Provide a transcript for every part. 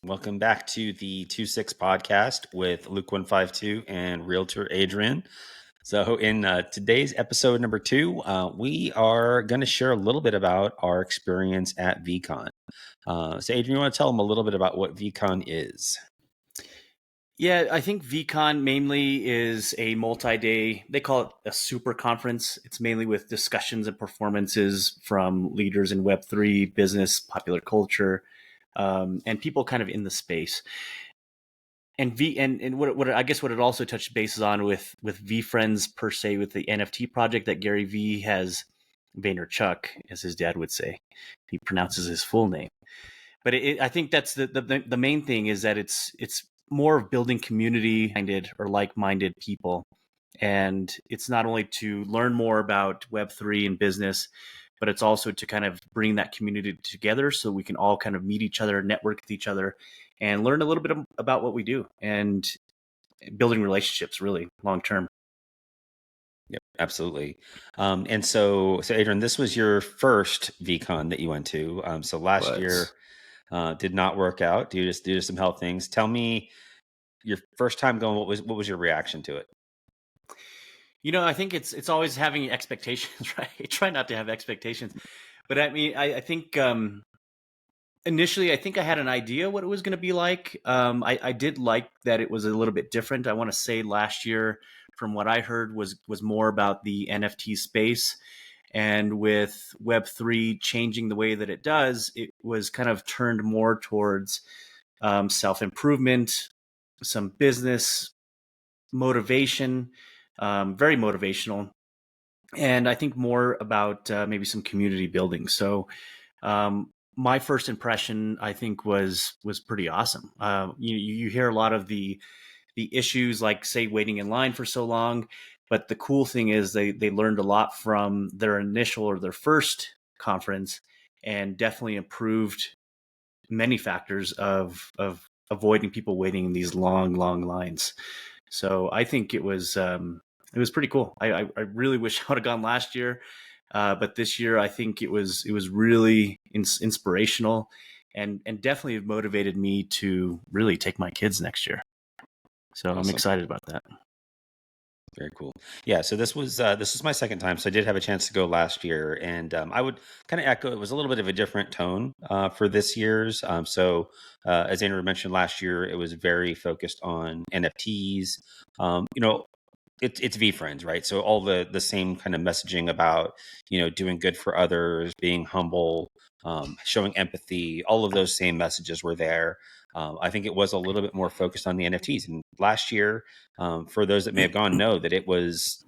Welcome back to the 26 podcast with Luke 152 and Realtor Adrian. So in today's episode number 2, we are going to share a little bit about our experience at VeeCon. So Adrian, you want to tell them a little bit about what VeeCon is? Yeah, I think VeeCon mainly is a multi-day, they call it a super conference. It's mainly with discussions and performances from leaders in Web3, business, popular culture, and people kind of in the space. And what I guess what it also touched bases on with VeeFriends per se, with the NFT project that Gary Vee has, Vaynerchuk, as his dad would say. He pronounces his full name. But I think that's the main thing is that it's more of building community-minded or like-minded people. And it's not only to learn more about Web3 and business, but it's also to kind of bring that community together so we can all kind of meet each other, network with each other, and learn a little bit about what we do and building relationships really long-term. Yep, absolutely. And so Adrian, this was your first VeeCon that you went to. So last year did not work out due to some health things. Tell me your first time going. What was your reaction to it? I think it's always having expectations, right? Try not to have expectations. But I mean, I think initially, I think I had an idea what it was going to be like. I did like that it was a little bit different. I want to say last year, from what I heard, was more about the NFT space. And with Web3 changing the way that it does, it was kind of turned more towards self-improvement, some business motivation, very motivational, and I think more about maybe some community building. So my first impression, I think, was pretty awesome. You hear a lot of the issues, like say waiting in line for so long, but the cool thing is they learned a lot from their initial or their first conference, and definitely improved many factors of avoiding people waiting in these long lines. So I think it was pretty cool. I really wish I would have gone last year, but this year I think it was really inspirational, and definitely motivated me to really take my kids next year. So awesome. I'm excited about that. Very cool. Yeah. So this is my second time. So I did have a chance to go last year, and I would kind of echo. It was a little bit of a different tone for this year's. As Andrew mentioned, last year it was very focused on NFTs. It's VeeFriends, right? So all the same kind of messaging about doing good for others, being humble, showing empathy. All of those same messages were there. I think it was a little bit more focused on the NFTs. And last year, for those that may have gone, know that it was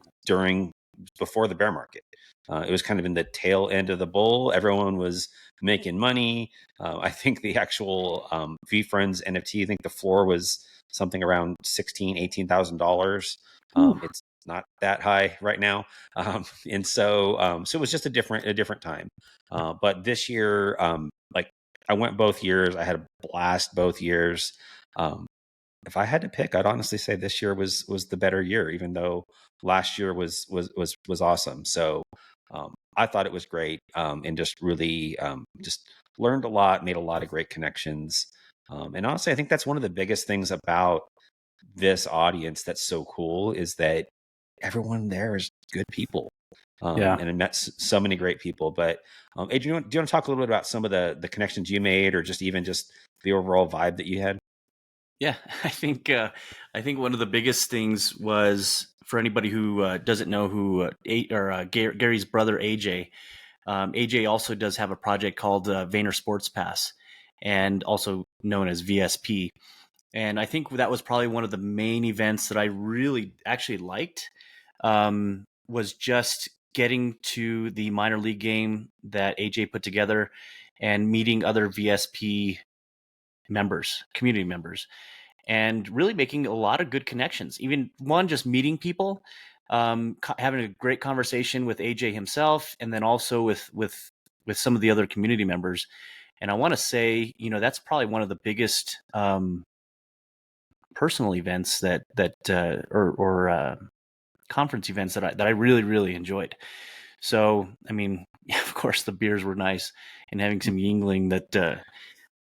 before the bear market. It was kind of in the tail end of the bull. Everyone was making money. I think the actual VeeFriends NFT, I think the floor was something around $18,000. It's not that high right now. So it was just a different time. But this year, I went both years. I had a blast both years. If I had to pick, I'd honestly say this year was the better year, even though last year was awesome. So I thought it was great, and just really just learned a lot, made a lot of great connections. And honestly, I think that's one of the biggest things about this audience that's so cool, is that everyone there is good people. And I met so many great people. But Adrian, do you want to talk a little bit about some of the connections you made, or just even just the overall vibe that you had? Yeah, I think one of the biggest things was, for anybody who doesn't know who Gary's brother AJ. AJ also does have a project called Vayner Sports Pass, and also known as VSP. And I think that was probably one of the main events that I really actually liked, was just getting to the minor league game that AJ put together and meeting other VSP members, community members, and really making a lot of good connections. Even just meeting people, having a great conversation with AJ himself, and then also with some of the other community members. And I want to say, that's probably one of the biggest personal events or conference events that I really, really enjoyed. So, I mean, of course, the beers were nice, and having some Yingling that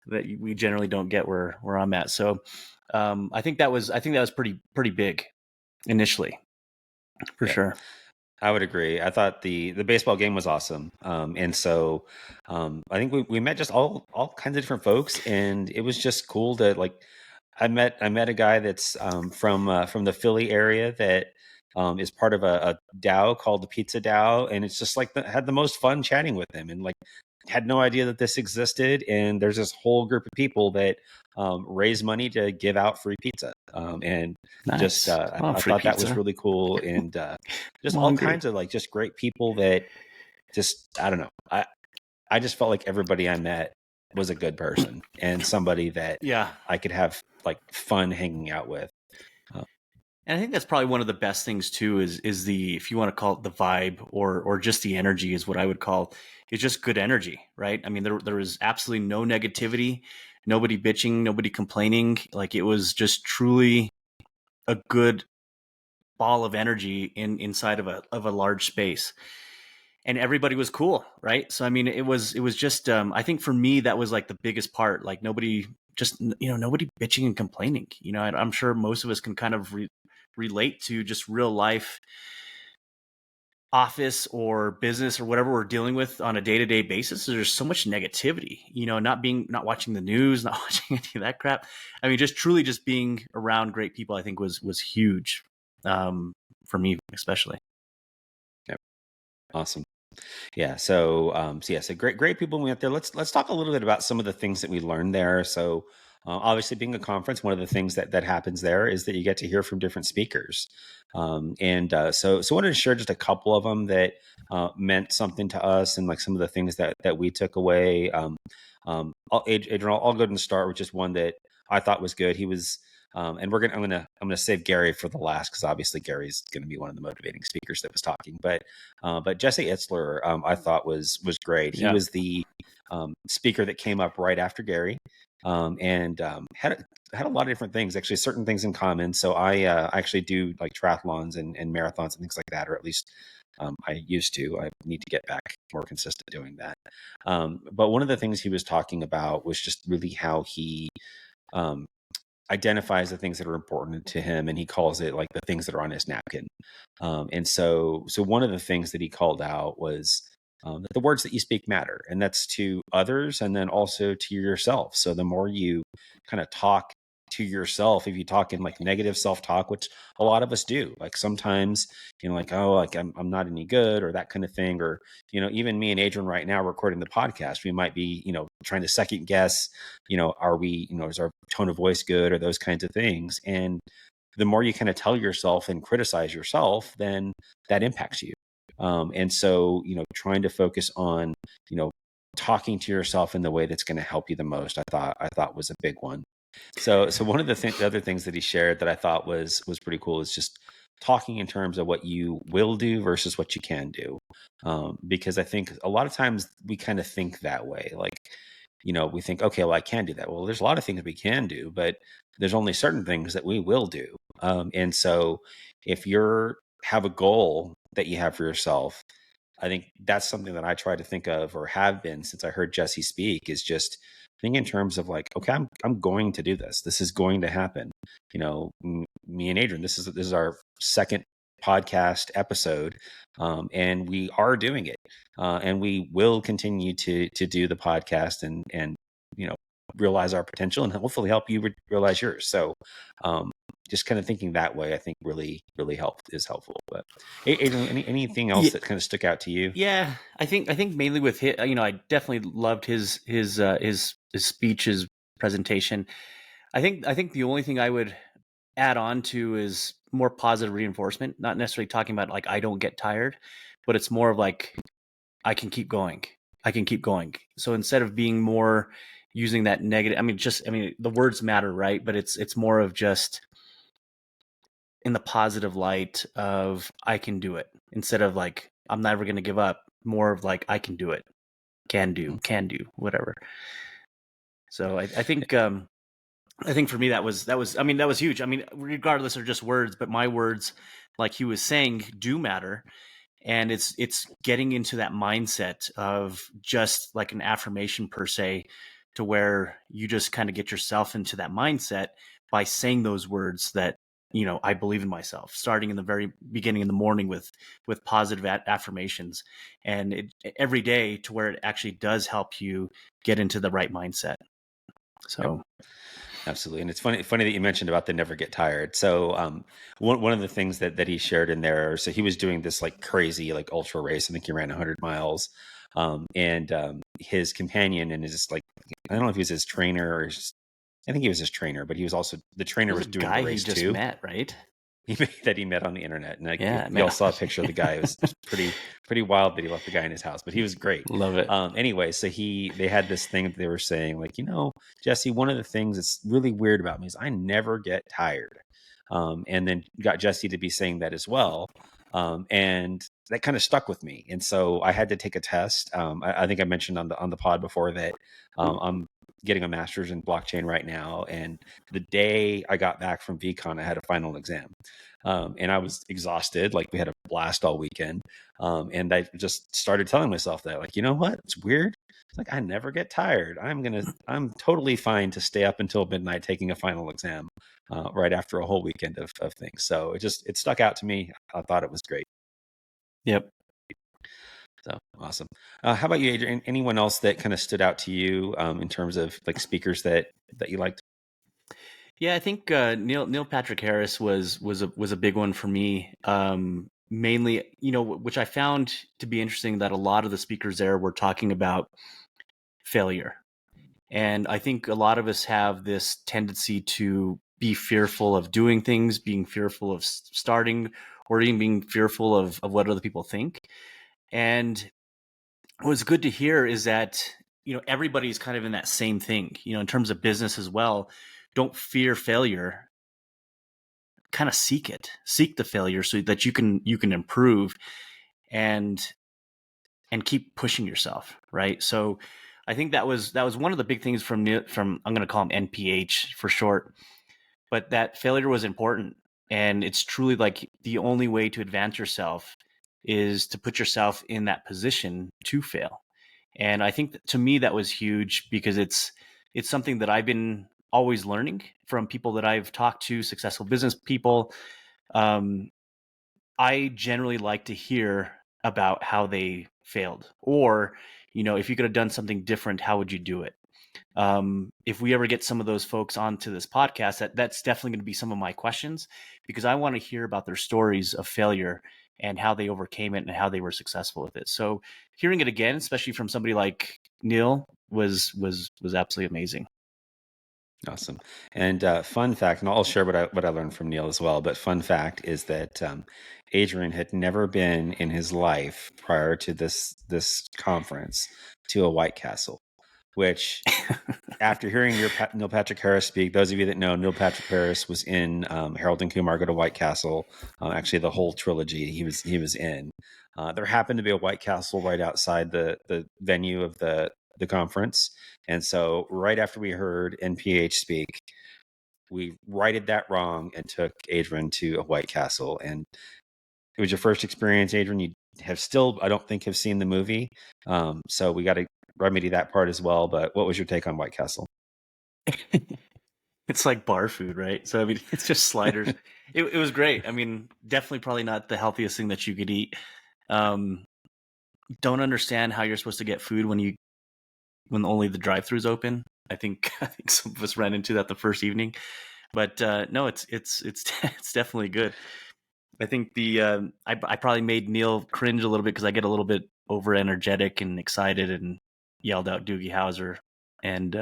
that we generally don't get where I'm at. So I think that was pretty big initially, for Yeah. sure. I would agree. I thought the baseball game was awesome, and so I think we met just all kinds of different folks, and it was just cool to like. I met a guy that's from the Philly area that is part of a DAO called the Pizza DAO, and it's just like had the most fun chatting with him, and like had no idea that this existed. And there's this whole group of people that raise money to give out free pizza, and just Nice. Oh, I free thought that was pizza. really cool, and just I'm all hungry. kinds of like just great people that just I don't know. I just felt like everybody I met was a good person and somebody that Yeah. I could have like fun hanging out with. Uh, And I think that's probably one of the best things too is the, if you want to call it the vibe or just the energy, is what I would call, is just good energy, right? I mean, there was absolutely no negativity, nobody bitching, nobody complaining. Like, it was just truly a good ball of energy inside of a large space. And everybody was cool, right? So I mean, it was just I think for me that was like the biggest part. Like, nobody, just, nobody bitching and complaining. I'm sure most of us can kind of relate to just real life office or business or whatever we're dealing with on a day-to-day basis. There's so much negativity, not watching the news, not watching any of that crap. I mean, just truly just being around great people, I think was huge, for me especially. yeah, awesome. Yeah. So great people we went there. Let's talk a little bit about some of the things that we learned there. So obviously, being a conference, one of the things that happens there is that you get to hear from different speakers. And I wanted to share just a couple of them that meant something to us, and like some of the things that we took away. Adrian, I'll go ahead and start with just one that I thought was good. He was. And I'm gonna save Gary for the last, because obviously Gary's going to be one of the motivating speakers that was talking. But Jesse Itzler, I thought was great. He Yeah. was the speaker that came up right after Gary, and had a lot of different things, actually, certain things in common. So I actually do like triathlons and marathons and things like that, or at least I used to. I need to get back more consistent doing that. But one of the things he was talking about was just really how he um, identifies the things that are important to him, and he calls it like the things that are on his napkin. And so one of the things that he called out was that the words that you speak matter, and that's to others and then also to yourself. So the more you kind of talk to yourself, if you talk in like negative self-talk, which a lot of us do, like sometimes, like, oh, like I'm not any good, or that kind of thing, or even me and Adrian right now recording the podcast, we might be trying to second guess, are we, is our tone of voice good, or those kinds of things. And the more you kind of tell yourself and criticize yourself, then that impacts you. And so, trying to focus on, talking to yourself in the way that's going to help you the most, I thought was a big one. So one of the other things that he shared that I thought was pretty cool is just talking in terms of what you will do versus what you can do. Because I think a lot of times we kind of think that way, like, we think, okay, well, I can do that. Well, there's a lot of things we can do, but there's only certain things that we will do. And so if you're have a goal that you have for yourself, I think that's something that I try to think of, or have been since I heard Jesse speak, is just think in terms of like, okay, I'm going to do this. This is going to happen. Me and Adrian, this is our second podcast episode, and we are doing it, and we will continue to do the podcast and realize our potential and hopefully help you realize yours. So just kind of thinking that way, I think really is helpful. But Adrian, anything else Yeah, that kind of stuck out to you? yeah. I think mainly with his, I definitely loved his speech, his presentation. I think the only thing I would add on to is more positive reinforcement, not necessarily talking about like I don't get tired, but it's more of like I can keep going. I can keep going. So instead of being more using that negative, the words matter, right? But it's more of just in the positive light of I can do it, instead of like I'm never going to give up. More of like I can do it, can do, whatever. So I think for me that was huge. I mean, regardless of just words, but my words, like he was saying, do matter. And it's getting into that mindset of just like an affirmation per se, to where you just kind of get yourself into that mindset by saying those words that, I believe in myself, starting in the very beginning in the morning with positive affirmations, and every day, to where it actually does help you get into the right mindset. So Absolutely. And it's funny that you mentioned about the never get tired. So one of the things that he shared in there, so he was doing this like crazy like ultra race. I think he ran 100 miles. And his companion and his like, I don't know if he was his trainer or I think he was his trainer, but he was also, the it trainer was was a doing the guy he race just too. met, right? That he met on the internet. And like, Yeah, y'all man. saw a picture of the guy. It was pretty wild that he left the guy in his house, but he was great. Love it. Anyway, so they had this thing that they were saying, like, Jesse, one of the things that's really weird about me is I never get tired. And then got Jesse to be saying that as well. And that kind of stuck with me. And so I had to take a test. I think I mentioned on the pod before that I'm getting a master's in blockchain right now. And the day I got back from VeeCon, I had a final exam. And I was exhausted. Like we had a blast all weekend. And I just started telling myself that, like, you know what? It's weird. It's like, I never get tired. I'm totally fine to stay up until midnight taking a final exam right after a whole weekend of things. So it stuck out to me. I thought it was great. Yep. So awesome. How about you, Adrian? Anyone else that kind of stood out to you in terms of like speakers that you liked? Yeah, I think Neil Patrick Harris was a big one for me. Mainly, which I found to be interesting, that a lot of the speakers there were talking about failure. And I think a lot of us have this tendency to be fearful of doing things, being fearful of starting, or even being fearful of what other people think. And what's good to hear is that, everybody's kind of in that same thing, in terms of business as well. Don't fear failure, kind of seek the failure so that you can improve and keep pushing yourself, right? So I think that was one of the big things from I'm going to call him NPH for short, but that failure was important. And it's truly like the only way to advance yourself is to put yourself in that position to fail. And I think to me that was huge, because it's something that I've been always learning from people that I've talked to, successful business people. um, I generally like to hear about how they failed, or, if you could have done something different, how would you do it? If we ever get some of those folks onto this podcast, that's definitely going to be some of my questions, because I want to hear about their stories of failure and how they overcame it and how they were successful with it. So hearing it again, especially from somebody like Neil, was absolutely amazing. Awesome. And fun fact, and I'll share what I learned from Neil as well. But fun fact is that Adrian had never been in his life prior to this conference to a White Castle, which after hearing Neil Patrick Harris speak, those of you that know, Neil Patrick Harris was in Harold and Kumar Go to White Castle. Actually, the whole trilogy he was in. There happened to be a White Castle right outside the venue of the conference, and so right after we heard NPH speak, we righted that wrong and took Adrian to a White Castle. And it was your first experience, Adrian. You have still, I don't think, have seen the movie, so we got to remedy that part as well. But what was your take on White Castle? It's like bar food, right? So I mean, it's just sliders. It was great. I mean, definitely probably not the healthiest thing that you could eat. Um, don't understand how you're supposed to get food when only the drive-throughs open. I think some of us ran into that the first evening, but no, it's it's definitely good. I think I probably made Neil cringe a little bit, because I get a little bit over energetic and excited and yelled out Doogie Howser, and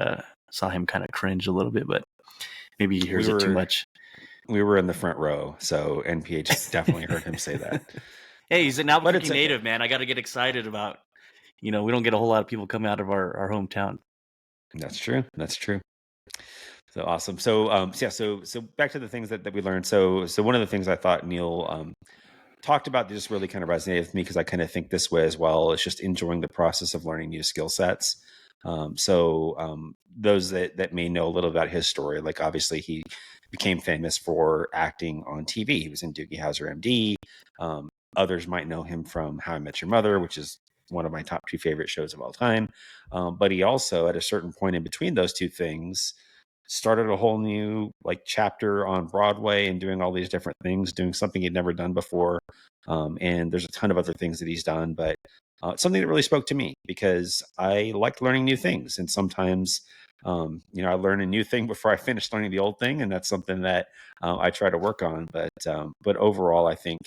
saw him kind of cringe a little bit, but maybe he hears it too much. We were in the front row, so NPH definitely heard him say that. Hey, he's an Albuquerque okay. native, man. I got to get excited about, we don't get a whole lot of people coming out of our hometown. That's true. That's true. So awesome. So so back to the things that we learned. So one of the things I thought Neil talked about that just really kind of resonated with me, because I kind of think this way as well, is just enjoying the process of learning new skill sets. Those that may know a little about his story, like obviously he became famous for acting on TV. He was in Doogie Howser MD. Others might know him from How I Met Your Mother, which is one of my top 2 favorite shows of all time. But he also, at a certain point in between those 2 things, started a whole new like chapter on Broadway and doing all these different things, doing something he'd never done before. And there's a ton of other things that he's done, but it's something that really spoke to me because I like learning new things. And sometimes, I learn a new thing before I finish learning the old thing. And that's something that I try to work on. But overall, I think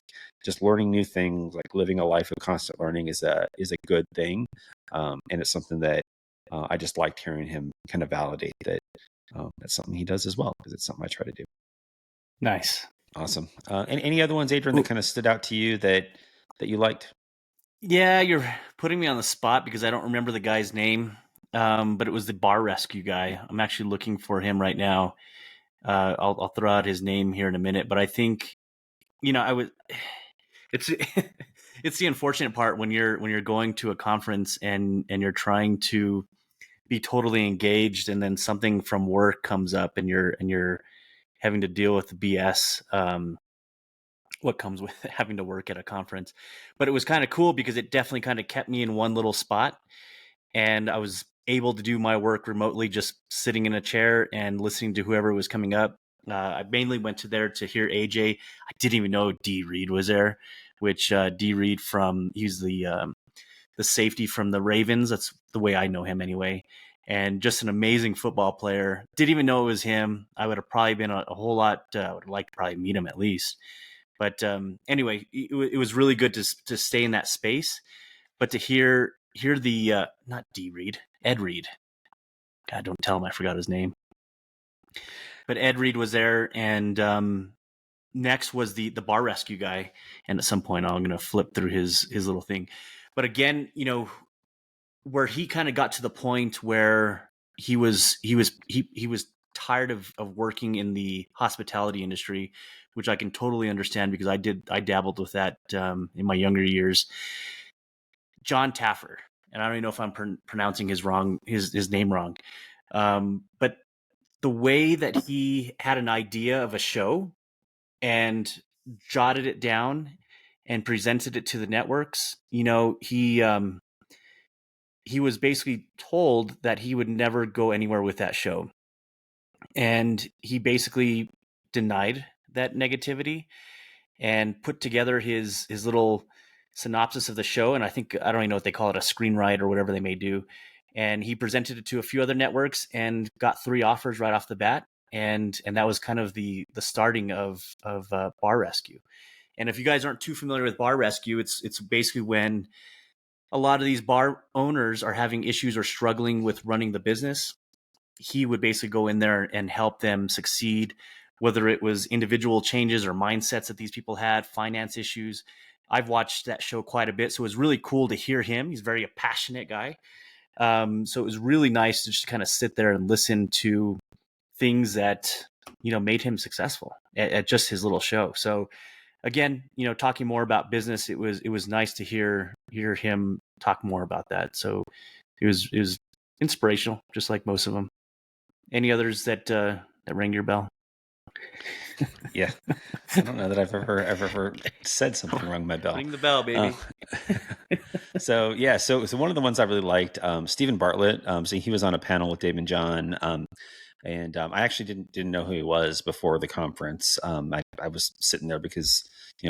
just learning new things, like living a life of constant learning is a good thing. And it's something that I just liked hearing him kind of validate that. That's something he does as well, because it's something I try to do. Nice. Awesome. And any other ones, Adrian, that kind of stood out to you that you liked? Yeah, you're putting me on the spot because I don't remember the guy's name, but it was the bar rescue guy. I'm actually looking for him right now. I'll throw out his name here in a minute, but I think it's it's the unfortunate part when you're going to a conference and you're trying to be totally engaged, and then something from work comes up and you're having to deal with the BS. What comes with having to work at a conference. But it was kind of cool because it definitely kind of kept me in one little spot, and I was able to do my work remotely, just sitting in a chair and listening to whoever was coming up. I mainly went to there to hear AJ. I didn't even know D Reed was there, which D Reed he's the safety from the Ravens. That's the way I know him anyway. And just an amazing football player. Didn't even know it was him. I would have probably been a whole lot. I would like to probably meet him at least. But anyway, it was really good to stay in that space, but to hear the not D Reed, Ed Reed. God, don't tell him I forgot his name. But Ed Reed was there, and next was the bar rescue guy. And at some point, I'm going to flip through his little thing. But again, where he kind of got to the point where he was tired of working in the hospitality industry, which I can totally understand because I dabbled with that in my younger years. John Taffer, and I don't even know if I'm pronouncing his name wrong, but the way that he had an idea of a show and jotted it down and presented it to the networks, he was basically told that he would never go anywhere with that show. And he basically denied that negativity and put together his little synopsis of the show. And I don't even know what they call it, a screenwrite or whatever they may do. And he presented it to a few other networks and got 3 offers right off the bat. And that was kind of the starting of Bar Rescue. And if you guys aren't too familiar with Bar Rescue, it's basically when a lot of these bar owners are having issues or struggling with running the business. He would basically go in there and help them succeed, whether it was individual changes or mindsets that these people had, finance issues. I've watched that show quite a bit, so it was really cool to hear him. He's very a passionate guy. So it was really nice to just kind of sit there and listen to things that, made him successful at just his little show. So again, talking more about business, it was nice to hear him talk more about that. So it was inspirational, just like most of them. Any others that rang your bell? Yeah, I don't know that I've ever said something rung my bell. Ring the bell, baby. So one of the ones I really liked, Stephen Bartlett. So he was on a panel with Dave and John. And I actually didn't know who he was before the conference. I was sitting there because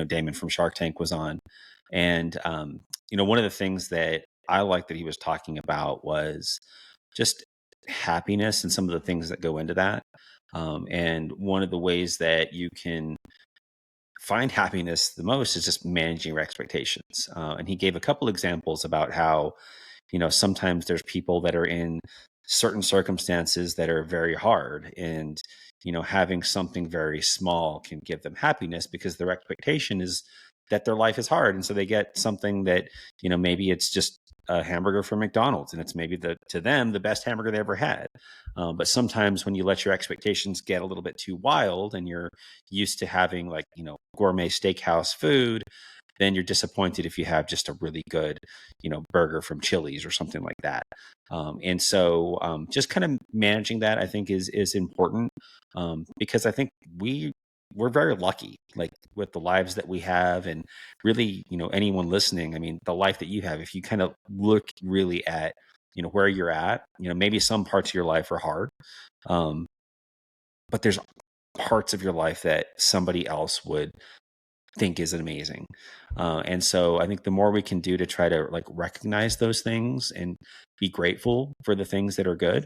Damon from Shark Tank was on, and one of the things that I liked that he was talking about was just happiness and some of the things that go into that. And one of the ways that you can find happiness the most is just managing your expectations. And he gave a couple examples about how sometimes there's people that are in certain circumstances that are very hard, and having something very small can give them happiness because their expectation is that their life is hard, and so they get something that maybe it's just a hamburger from McDonald's, and it's maybe to them the best hamburger they ever had. But sometimes when you let your expectations get a little bit too wild and you're used to having gourmet steakhouse food, then you're disappointed if you have just a really good, burger from Chili's or something like that. And so just kind of managing that, I think, is important, because I think we we're very lucky, like with the lives that we have, and really, anyone listening, I mean, the life that you have, if you kind of look really at, where you're at, maybe some parts of your life are hard. But there's parts of your life that somebody else would think is amazing. And so I think the more we can do to try to like recognize those things and be grateful for the things that are good,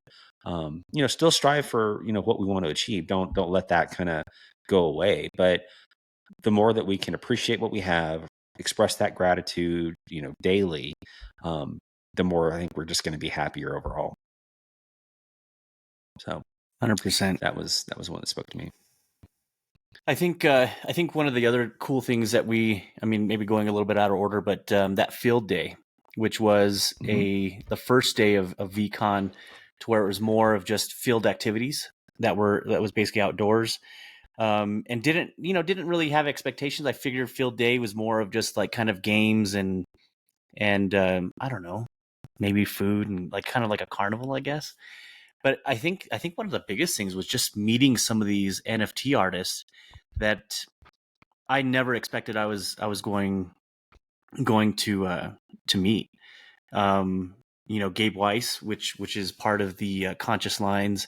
still strive for, what we want to achieve. Don't let that kind of go away. But the more that we can appreciate what we have, express that gratitude, daily, the more I think we're just going to be happier overall. So 100%. that was one that spoke to me. I think one of the other cool things that maybe going a little bit out of order, but that field day, which was the first day of VeeCon, to where it was more of just field activities that was basically outdoors, and didn't really have expectations. I figured field day was more of just like kind of games and I don't know, maybe food and like kind of like a carnival, I guess. But I think one of the biggest things was just meeting some of these NFT artists that I never expected I was going to meet. Gabe Weiss, which is part of the Conscious Lines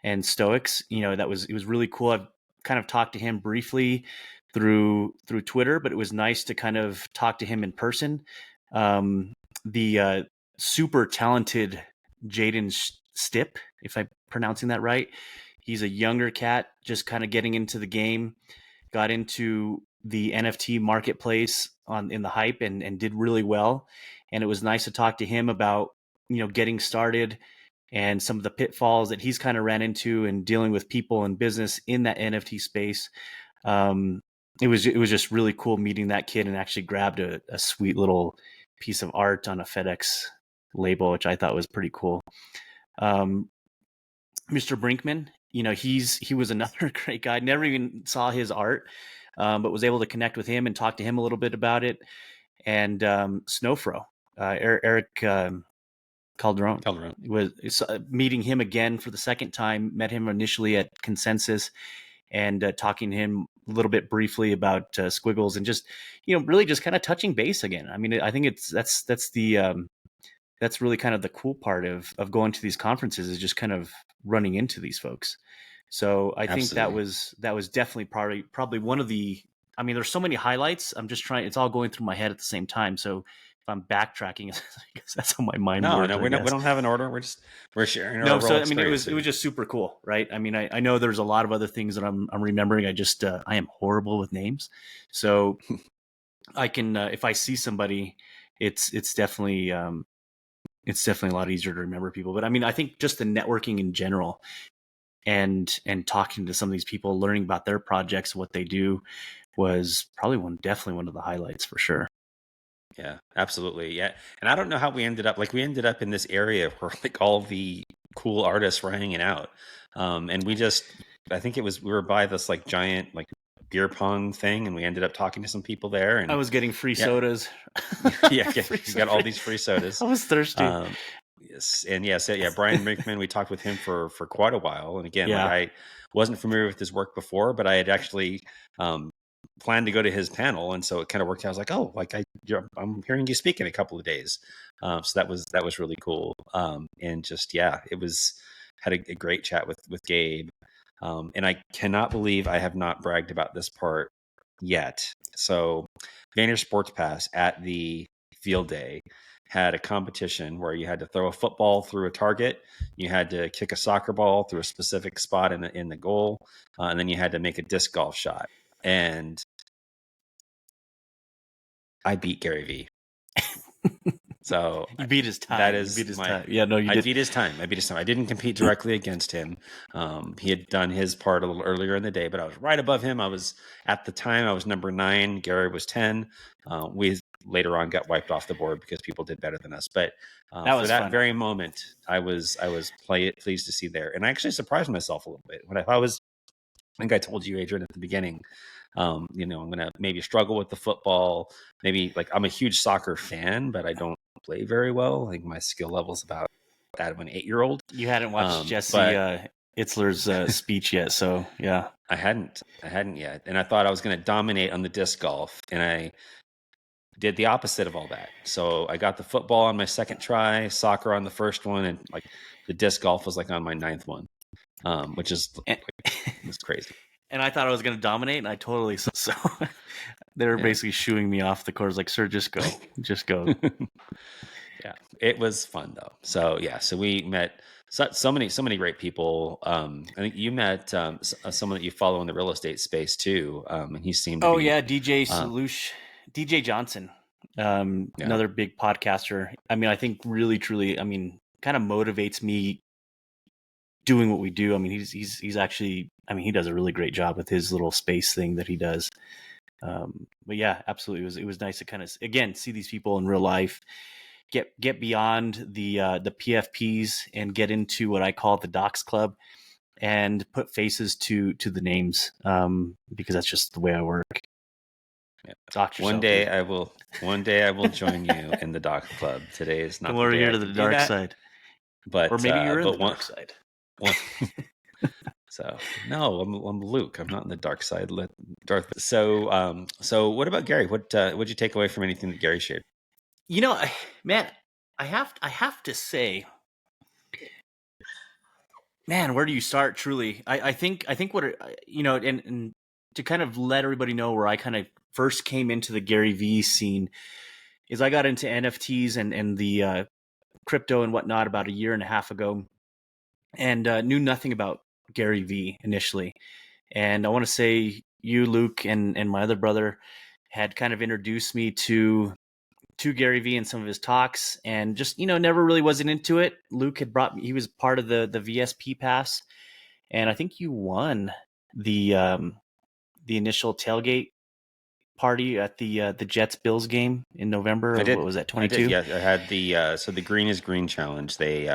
and Stoics. It was really cool. I've kind of talked to him briefly through Twitter, but it was nice to kind of talk to him in person. The super talented Jaden Stipp, if I'm pronouncing that right. He's a younger cat, just kind of getting into the game, got into the NFT marketplace in the hype and did really well. And it was nice to talk to him about, getting started and some of the pitfalls that he's kind of ran into and dealing with people and business in that NFT space. It was just really cool meeting that kid, and actually grabbed a sweet little piece of art on a FedEx label, which I thought was pretty cool. Mr. Brinkman, he was another great guy. Never even saw his art, but was able to connect with him and talk to him a little bit about it. And Snowfro, Eric Calderon was meeting him again for the second time. Met him initially at Consensus, and talking to him a little bit briefly about Squiggles, and just really just kind of touching base again. I mean, I think that's really kind of the cool part of going to these conferences, is just kind of running into these folks. So I think that was definitely probably one of the, I mean, there's so many highlights. I'm just trying, it's all going through my head at the same time. So if I'm backtracking, I guess that's how my mind works. No, we don't have an order. We're sharing our overall experience. It was just super cool, right? I mean, I know there's a lot of other things that I'm remembering. I am horrible with names. So I can, if I see somebody, it's definitely a lot easier to remember people. But I mean, I think just the networking in general and talking to some of these people, learning about their projects, what they do, was probably definitely one of the highlights for sure. Yeah, absolutely. Yeah. And I don't know how we ended up in this area where like all the cool artists were hanging out. And I think we were by this like giant like beer pong thing, and we ended up talking to some people there, and I was getting free sodas. Yeah, you got all these free sodas. I was thirsty. Yes, and Brian Brinkman, we talked with him for quite a while, and again, like I wasn't familiar with his work before, but I had actually planned to go to his panel, and so it kind of worked out. I was like, oh, like I'm hearing you speak in a couple of days, so that was really cool, and just it was had a great chat with Gabe. And I cannot believe I have not bragged about this part yet. So Vayner Sports Pass at the field day had a competition where you had to throw a football through a target, you had to kick a soccer ball through a specific spot in the goal, and then you had to make a disc golf shot. And I beat Gary Vee. So you beat his time. That is time. Yeah, no, you did. I beat his time. I didn't compete directly against him. He had done his part a little earlier in the day, but I was right above him. At the time I was number 9. Gary was 10. We later on got wiped off the board because people did better than us. But for that very moment, I was pleased to see there, and I actually surprised myself a little bit when I think I told you, Adrian, at the beginning. I'm going to maybe struggle with the football. Maybe like I'm a huge soccer fan, but I don't play very well. I think my skill level's about that of an 8-year-old. You hadn't watched Jesse Itzler's speech yet. So yeah. I hadn't yet, and I thought I was going to dominate on the disc golf, and I did the opposite of all that. So I got the football on my second try, soccer on the first one, and like the disc golf was like on my ninth one, which is And, like, it's crazy. and I thought I was going to dominate, and I totally so. They were basically shooing me off the course, like, sir, just go, just go. Yeah, it was fun though. So yeah, so we met so many great people. I think you met someone that you follow in the real estate space too, and he seemed to Oh be yeah, DJ Salush, DJ Johnson, another big podcaster. I mean, I think really, truly, I mean, kind of motivates me doing what we do. I mean, he's actually, I mean, he does a really great job with his little space thing that he does. But yeah, absolutely, it was nice to kind of again see these people in real life, get beyond the PFPs and get into what I call the Docs Club and put faces to the names, because that's just the way I work. Yeah. Dox yourself, One day I will join you in the Doc Club. Today is not come the over day here I to the can do dark that, side, but or maybe you're in the one, dark side. one, so no, I'm Luke. I'm not in the dark side. So so what about Gary? What'd you take away from anything that Gary shared? You know, man, I have to say, man, where do you start? Truly, I think what you know, and to kind of let everybody know where I kind of first came into the Gary Vee scene is I got into NFTs and the crypto and whatnot about a year and a half ago, and knew nothing about Gary Vee initially. And I want to say you, Luke, and my other brother had kind of introduced me to Gary Vee and some of his talks, and just never really wasn't into it. Luke had brought me; he was part of the VSP Pass, and I think you won the initial tailgate party at the Jets Bills game in November. I did. What was that, I 22? did. Yeah, I had the so the Green is Green challenge. They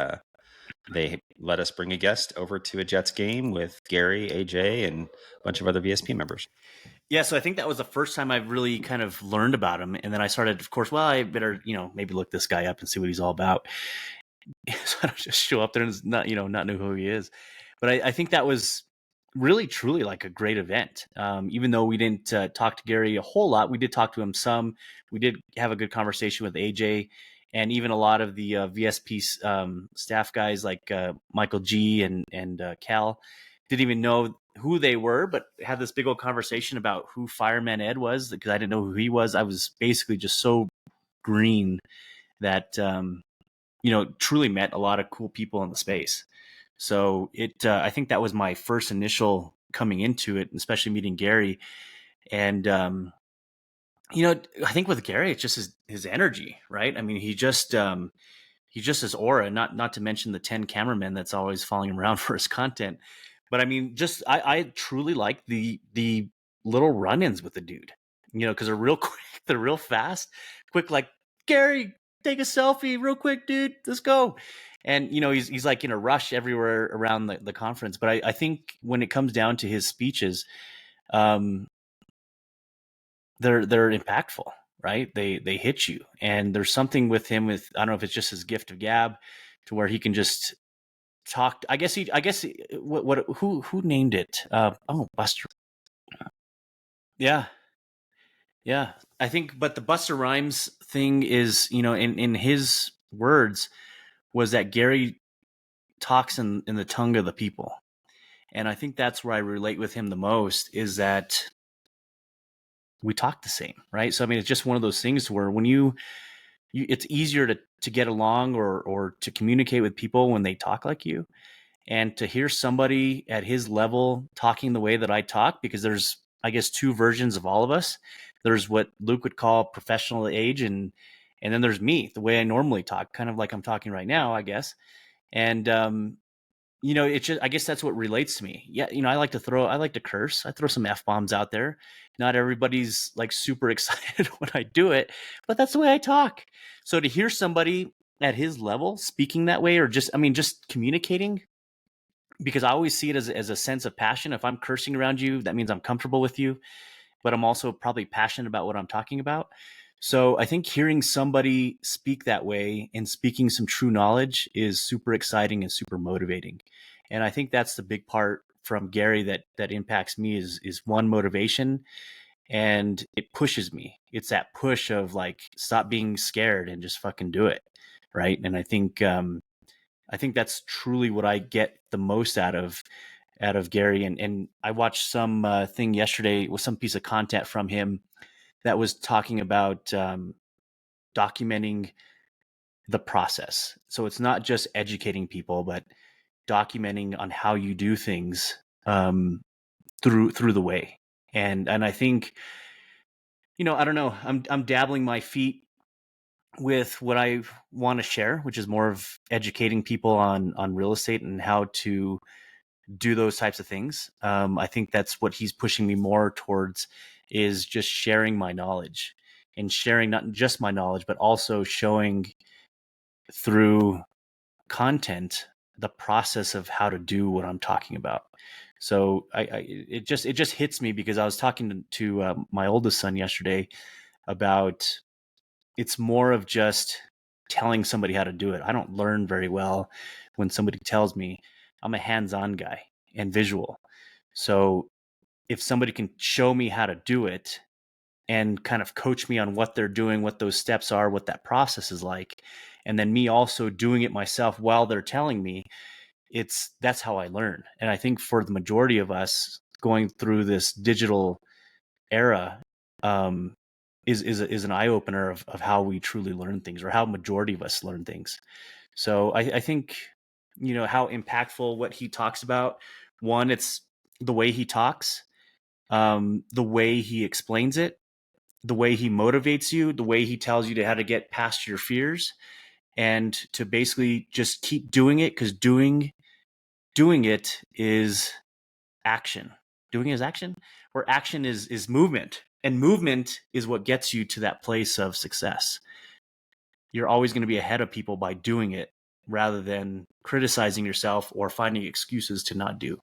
let us bring a guest over to a Jets game with Gary, AJ, and a bunch of other VSP members. Yeah, so I think that was the first time I really kind of learned about him, and then I started, of course, well, I better maybe look this guy up and see what he's all about. So I don't just show up there and not know who he is. But I think that was really truly like a great event. Even though we didn't talk to Gary a whole lot, we did talk to him some. We did have a good conversation with AJ, and even a lot of the VSP staff guys like Michael G and Cal didn't even know who they were, but had this big old conversation about who Fireman Ed was, because I didn't know who he was. I was basically just so green that truly met a lot of cool people in the space. So I think that was my first initial coming into it, especially meeting Gary. And, I think with Gary, it's just his energy, right? I mean, he just his aura, not to mention the 10 cameramen that's always following him around for his content. But I mean, just, I truly like the little run-ins with the dude, cause they're real quick, they're real fast, quick, like, Gary, take a selfie real quick, dude. Let's go. And, he's like in a rush everywhere around the conference. But I think when it comes down to his speeches, they're impactful, right? They hit you. And there's something with him I don't know if it's just his gift of gab to where he can just talk. Who named it? Buster. Yeah. Yeah. I think, but the Buster Rhymes thing is, in his words, was that Gary talks in the tongue of the people. And I think that's where I relate with him the most, is that we talk the same, right? So, I mean, it's just one of those things where when it's easier to get along or to communicate with people when they talk like you. And to hear somebody at his level talking the way that I talk, because there's, I guess, two versions of all of us. There's what Luke would call professional age, and then there's me, the way I normally talk, kind of like I'm talking right now, I guess. And it's just, I guess that's what relates to me. Yeah, I like to curse. I throw some F-bombs out there. Not everybody's like super excited when I do it, but that's the way I talk. So to hear somebody at his level speaking that way, or just communicating, because I always see it as a sense of passion. If I'm cursing around you, that means I'm comfortable with you, but I'm also probably passionate about what I'm talking about. So I think hearing somebody speak that way and speaking some true knowledge is super exciting and super motivating. And I think that's the big part from Gary that impacts me is one, motivation, and it pushes me. It's that push of like, stop being scared and just fucking do it. Right. And I think that's truly what I get the most out of Gary. And I watched some thing yesterday with some piece of content from him that was talking about documenting the process. So it's not just educating people, but documenting on how you do things through the way. And I think, I don't know, I'm dabbling my feet with what I want to share, which is more of educating people on real estate and how to do those types of things. I think that's what he's pushing me more towards, is just sharing my knowledge, and sharing not just my knowledge, but also showing through content the process of how to do what I'm talking about. So it just hits me because I was talking to my oldest son yesterday about, it's more of just telling somebody how to do it. I don't learn very well when somebody tells me. I'm a hands-on guy and visual. So if somebody can show me how to do it and kind of coach me on what they're doing, what those steps are, what that process is like, and then me also doing it myself while they're telling me, that's how I learn. And I think for the majority of us going through this digital era, is an eye opener of how we truly learn things, or how majority of us learn things. So I think, how impactful what he talks about. One, it's the way he talks, the way he explains it, the way he motivates you, the way he tells you how to get past your fears, and to basically just keep doing it, because doing it is action. Doing is action, or action is movement, and movement is what gets you to that place of success. You're always going to be ahead of people by doing it, rather than criticizing yourself or finding excuses to not do.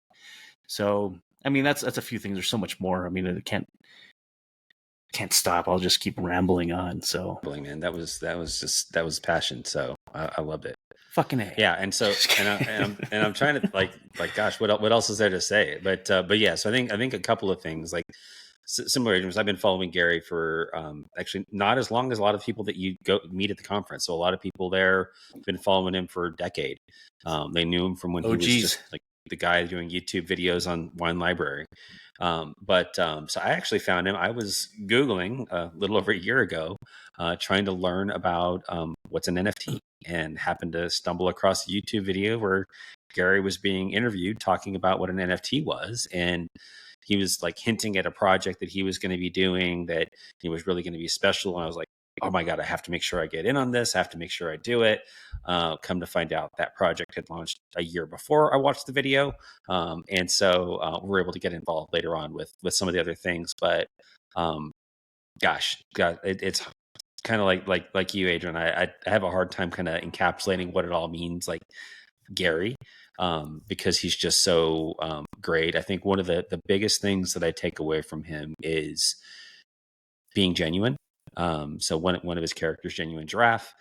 So, I mean, that's a few things. There's so much more. I mean, I can't stop. I'll just keep rambling on. So, Man, that was passion. So I loved it. Fucking A. Yeah, and so I'm trying to like gosh, what else is there to say? But yeah, so I think a couple of things, like similar. I've been following Gary for actually not as long as a lot of people that you go meet at the conference. So a lot of people there have been following him for a decade. They knew him from when he was just like the guy doing YouTube videos on Wine Library. So I actually found him. I was Googling a little over a year ago, trying to learn about what's an NFT, and happened to stumble across a YouTube video where Gary was being interviewed talking about what an NFT was. And he was like hinting at a project that he was going to be doing that he was really going to be special. And I was like, oh my God, I have to make sure I get in on this. I have to make sure I do it. Come to find out, that project had launched a year before I watched the video. And so we were able to get involved later on with some of the other things. But gosh, God, it's kind of like you, Adrian. I have a hard time kind of encapsulating what it all means, like Gary, because he's just so great. I think one of the biggest things that I take away from him is being genuine. So one of his characters, Genuine Giraffe,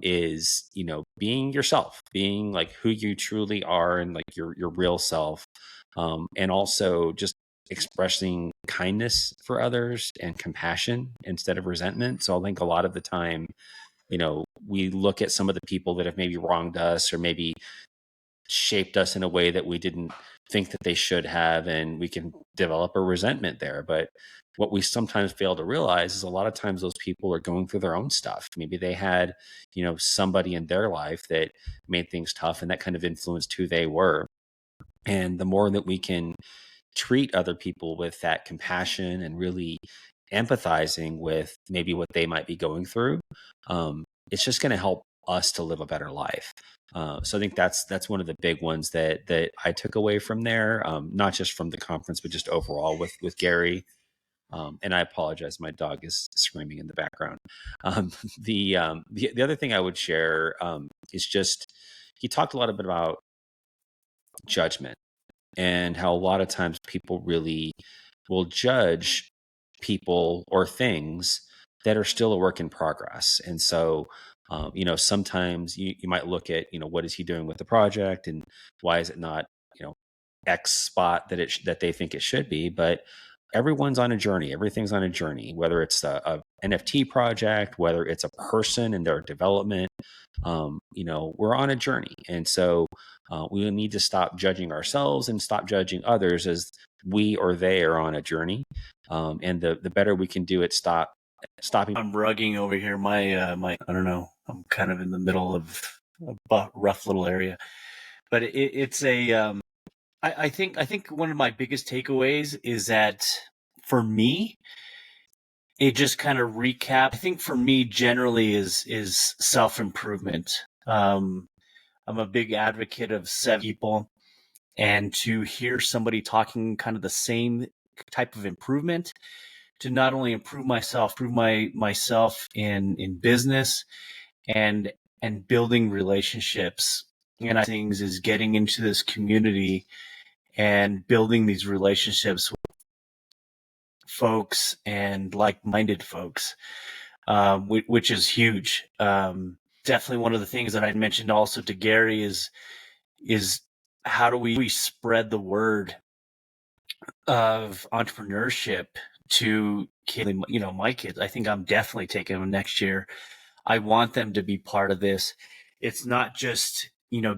is, being yourself, being like who you truly are, and like your real self, and also just expressing kindness for others and compassion instead of resentment. So I think a lot of the time, we look at some of the people that have maybe wronged us, or maybe shaped us in a way that we didn't think that they should have, and we can develop a resentment there. But what we sometimes fail to realize is a lot of times those people are going through their own stuff. Maybe they had, somebody in their life that made things tough, and that kind of influenced who they were. And the more that we can treat other people with that compassion and really empathizing with maybe what they might be going through, it's just going to help us to live a better life. So I think that's one of the big ones that I took away from there, not just from the conference, but just overall with Gary. And I apologize, my dog is screaming in the background. The other thing I would share is just, he talked a lot about judgment, and how a lot of times people really will judge people or things that are still a work in progress. And so, sometimes you might look at, what is he doing with the project, and why is it not X spot that they think it should be, but everyone's on a journey. Everything's on a journey, whether it's a NFT project, whether it's a person in their development. We're on a journey. And so we need to stop judging ourselves and stop judging others as we or they are on a journey. And the better we can do it, stopping. I'm rugging over here. My I don't know. I'm kind of in the middle of a rough little area, but it's a. I think one of my biggest takeaways is that for me, it just kind of recap. I think for me generally is self-improvement. I'm a big advocate of 7 people, and to hear somebody talking kind of the same type of improvement to not only improve myself in business and building relationships. And I think things is getting into this community and building these relationships with folks and like-minded folks, which is huge. Definitely one of the things that I mentioned also to Gary is how do we spread the word of entrepreneurship to kids, my kids. I think I'm definitely taking them next year. I want them to be part of this. It's not just,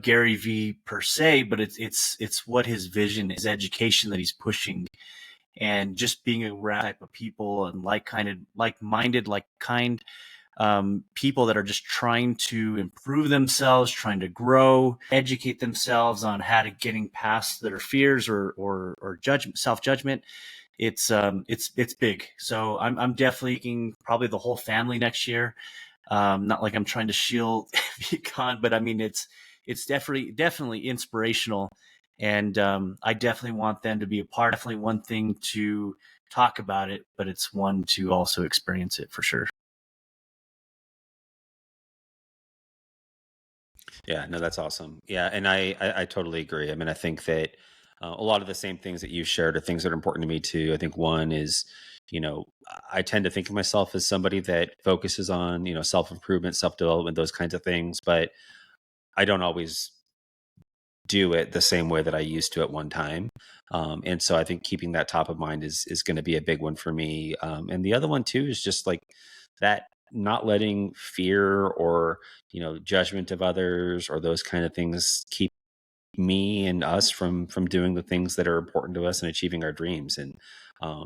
Gary Vee per se, but it's what his vision, his education that he's pushing, and just being around type of people and like-minded, people that are just trying to improve themselves, trying to grow, educate themselves on how to getting past their fears or self-judgment. It's big. So I'm definitely thinking probably the whole family next year. Not like I'm trying to shield VeeCon, but I mean, it's definitely inspirational. And I definitely want them to be a part. Definitely one thing to talk about it, but it's one to also experience it for sure. Yeah, no, that's awesome. Yeah, and I totally agree. I mean, I think that a lot of the same things that you shared are things that are important to me too. I think one is, I tend to think of myself as somebody that focuses on, self improvement, self development, those kinds of things, but I don't always do it the same way that I used to at one time. And so I think keeping that top of mind is going to be a big one for me. And the other one too is just like that, not letting fear or, judgment of others or those kind of things keep me and us from doing the things that are important to us and achieving our dreams. And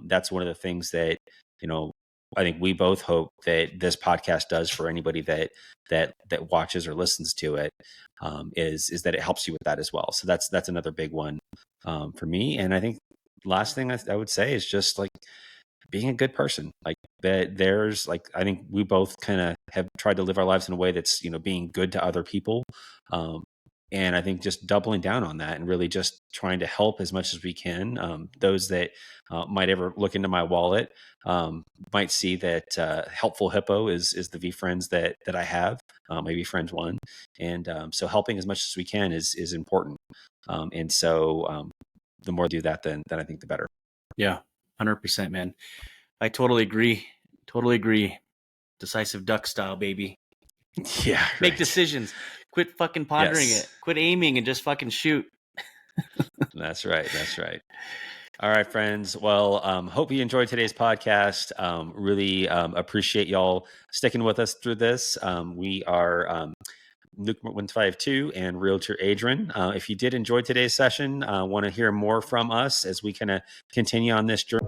that's one of the things that, you know, I think we both hope that this podcast does for anybody that watches or listens to it, is that it helps you with that as well. So that's another big one for me. And I think last thing I would say is just like being a good person. Like that there's like, I think we both kind of have tried to live our lives in a way that's, being good to other people. And I think just doubling down on that and really just trying to help as much as we can. Those that might ever look into my wallet might see that Helpful Hippo is the VeeFriends that I have, my VeeFriends one. And so helping as much as we can is important. And so the more we do that, then I think the better. Yeah, 100%, man. I totally agree. Totally agree. Decisive duck style, baby. Yeah. Make decisions. Quit fucking pondering it. Quit aiming and just fucking shoot. That's right. That's right. All right, friends. Well, hope you enjoyed today's podcast. Really appreciate y'all sticking with us through this. We are Luke 152 and Realtor Adrian. If you did enjoy today's session, want to hear more from us as we kind of continue on this journey.